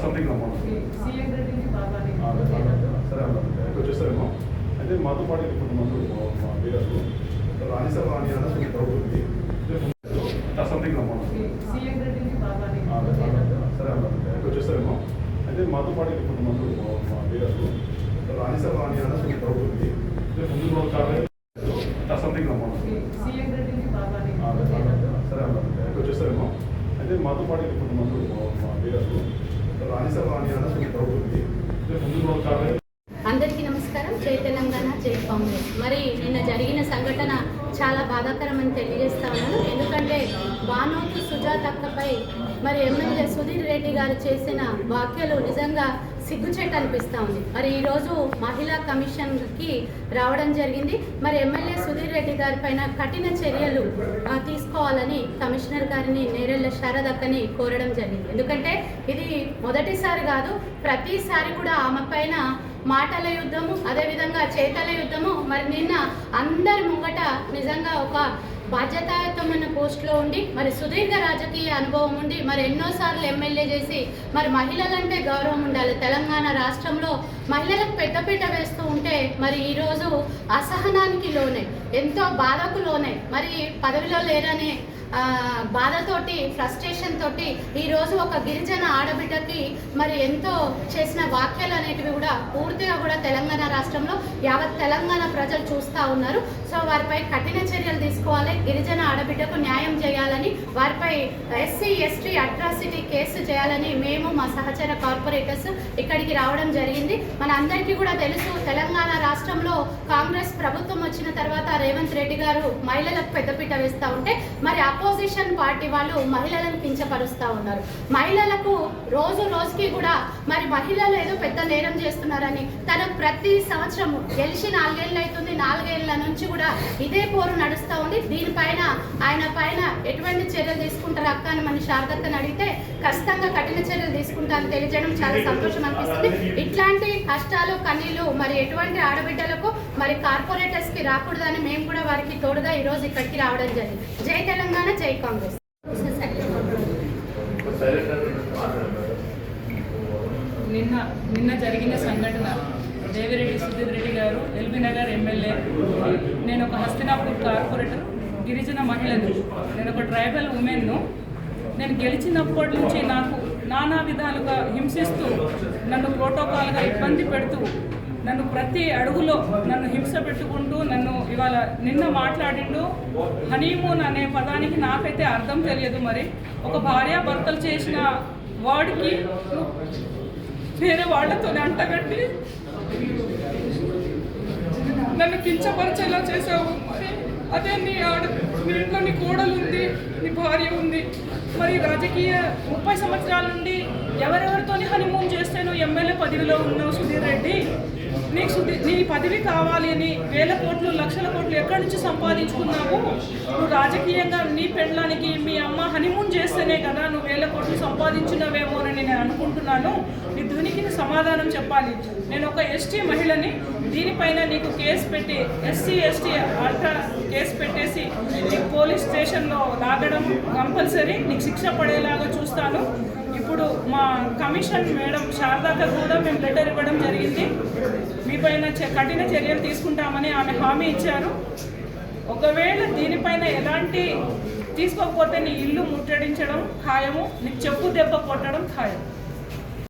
Something సరే వచ్చేస్తారేమో అయితే మాతో పాటు కొంతమంది మా వీరాలు రాణిసార్ రాణి అన్నది ప్రభుత్వం సంథింగ్ సరే వచ్చేస్తారేమో అయితే మాతో పాటు కొంతమంది మా వీరాలు రాణిసార్ రాణి అన్నది ప్రభుత్వం ముందు సంథింగ్ సరే వచ్చేస్తారేమో అయితే మాతో పాటు కొంతమంది మా వీరాలు రాణిసార్ రాణి అన్నది ప్రభుత్వం ముందు అందరికీ నమస్కారం. జై తెలంగాణ, జై కాంగ్రెస్. మరి నిన్న జరిగిన సంఘటన చాలా బాధాకరమని తెలియజేస్తా ఉన్నాను. ఎందుకంటే బానోతు సుజాతక్కపై మరి ఎమ్మెల్యే సుధీర్ రెడ్డి గారు చేసిన వ్యాఖ్యలు నిజంగా సిగ్గుచేటు అనిపిస్తూ ఉంది. మరి ఈరోజు మహిళా కమిషన్కి రావడం జరిగింది. మరి ఎమ్మెల్యే సుధీర్ రెడ్డి గారి పైన కఠిన చర్యలు తీసుకోవాలని కమిషనర్ గారిని నేరెళ్ళ శారదక్కని కోరడం జరిగింది. ఎందుకంటే ఇది మొదటిసారి కాదు, ప్రతిసారి కూడా ఆమె పైన మాటల యుద్ధము, అదేవిధంగా చేతల యుద్ధము. మరి నిన్న అందరి ముంగట నిజంగా ఒక బాధ్యతాయుతమైన పోస్టులో ఉండి మరి సుదీర్ఘ రాజకీయ అనుభవం ఉండి మరి ఎన్నోసార్లు ఎమ్మెల్యే చేసి మరి మహిళలంటే గౌరవం ఉండాలి. తెలంగాణ రాష్ట్రంలో మహిళలకు పెద్దపీట వేస్తూ ఉంటే మరి ఈరోజు అసహనానికి లోనే, ఎంతో బాధకు లోనే, మరి పదవిలో లేరనే బాధతోటి, ఫ్రస్ట్రేషన్ తోటి ఈరోజు ఒక గిరిజన ఆడబిడ్డకి మరి ఎంతో చేసిన వ్యాఖ్యలు అనేటివి కూడా పూర్తిగా కూడా తెలంగాణ రాష్ట్రంలో యావత్ తెలంగాణ ప్రజలు చూస్తూ ఉన్నారు. సో వారిపై కఠిన చర్యలు తీసుకోవాలి, గిరిజన ఆడబిడ్డకు న్యాయం చేయాలని, వారిపై ఎస్సీ ఎస్టీ అట్రాసిటీ కేసు చేయాలని మేము మా సహచర కార్పొరేటర్స్ ఇక్కడికి రావడం జరిగింది. మన అందరికీ కూడా తెలుసు, తెలంగాణ రాష్ట్రంలో కాంగ్రెస్ ప్రభుత్వం వచ్చిన తర్వాత రేవంత్ రెడ్డి గారు మహిళలకు పెద్దపీట వేస్తూ ఉంటే మరి అపోజిషన్ పార్టీ వాళ్ళు మహిళలను కించపరుస్తూ ఉన్నారు. మహిళలకు రోజు రోజుకి కూడా మరి మహిళలు ఏదో పెద్ద నేరం చేస్తున్నారని తను ప్రతి సంవత్సరం గెలిచి 4 ఏళ్ళు అవుతుంది, 4 ఏళ్ల నుంచి కూడా ఇదే పోరు నడుస్తూ ఉంది. దీనిపైన ఆయన పైన ఎటువంటి చర్యలు తీసుకుంటారు అక్క అని మన శారదక్కని అడిగితే ఖచ్చితంగా కఠిన చర్యలు తీసుకుంటారని తెలియజేయడం చాలా సంతోషం అనిపిస్తుంది. ఇట్లాంటి కష్టాలు కన్నీళ్ళు మరి ఎటువంటి ఆడబిడ్డలకు మరి కార్పొరేటర్స్కి రాకూడదని మేము కూడా వారికి తోడుగా ఈరోజు ఇక్కడికి రావడం జరిగింది. జై తెలంగాణ, జై కాంగ్రెస్. నిన్న జరిగిన సంఘటన, దేవిరెడ్డి సుధీర్ రెడ్డి గారు ఎల్బీ నగర్ ఎమ్మెల్యే, నేను ఒక హస్తినాపూర్ కార్పొరేటర్, గిరిజన మహిళను, నేను ఒక ట్రైబల్ ఉమెన్ను. నేను గెలిచినప్పటి నుంచి నాకు నానా విధాలుగా హింసిస్తూ, నన్ను ప్రోటోకాల్గా ఇబ్బంది పెడుతూ, నన్ను ప్రతి అడుగులో నన్ను హింస పెట్టుకుంటూ నన్ను ఇవాళ నిన్న మాట్లాడిండు. హనీమూన్ అనే పదానికి నాకైతే అర్థం తెలియదు. మరి ఒక భార్యాభర్తలు చేసిన వాడికి వేరే వాళ్ళతో అంటగట్టి నన్ను కించపరిచేలా చేసావు. మరి అదే నీ ఇంట్లో నీ కోడలు ఉంది, నీ భార్య ఉంది. మరి రాజకీయ 30 సంవత్సరాల నుండి ఎవరెవరితోని హనీమూన్ చేస్తే నువ్వు ఎమ్మెల్యే పదవిలో ఉన్నావు సుధీర్ రెడ్డి. నీ పదవి కావాలి అని వేల కోట్లు, లక్షల కోట్లు ఎక్కడి నుంచి సంపాదించుకున్నావు? నువ్వు రాజకీయంగా నీ పెళ్ళానికి మీ అమ్మ హనీమూన్ చేస్తేనే కదా నువ్వు వేల కోట్లు సంపాదించినవేమోనని నేను అనుకుంటున్నాను. నీ దునికి సమాధానం చెప్పాలి. నేను ఒక ఎస్టీ మహిళని, దీనిపైన నీకు కేసు పెట్టి ఎస్సీ ఎస్టీ అల్ట్రా కేసు పెట్టేసి నీకు పోలీస్ స్టేషన్లో లాగడం కంపల్సరీ, నీకు శిక్ష పడేలాగా చూస్తాను. ఇప్పుడు మా కమిషన్ మేడం శారదాక కూడా మేము లెటర్ ఇవ్వడం జరిగింది. మీపైన కఠిన చర్యలు తీసుకుంటామని ఆమె హామీ ఇచ్చారు. ఒకవేళ దీనిపైన ఎలాంటి తీసుకోకపోతే నీ ఇల్లు ముట్టడించడం ఖాయము, నీకు చెప్పు దెబ్బ కొట్టడం ఖాయం.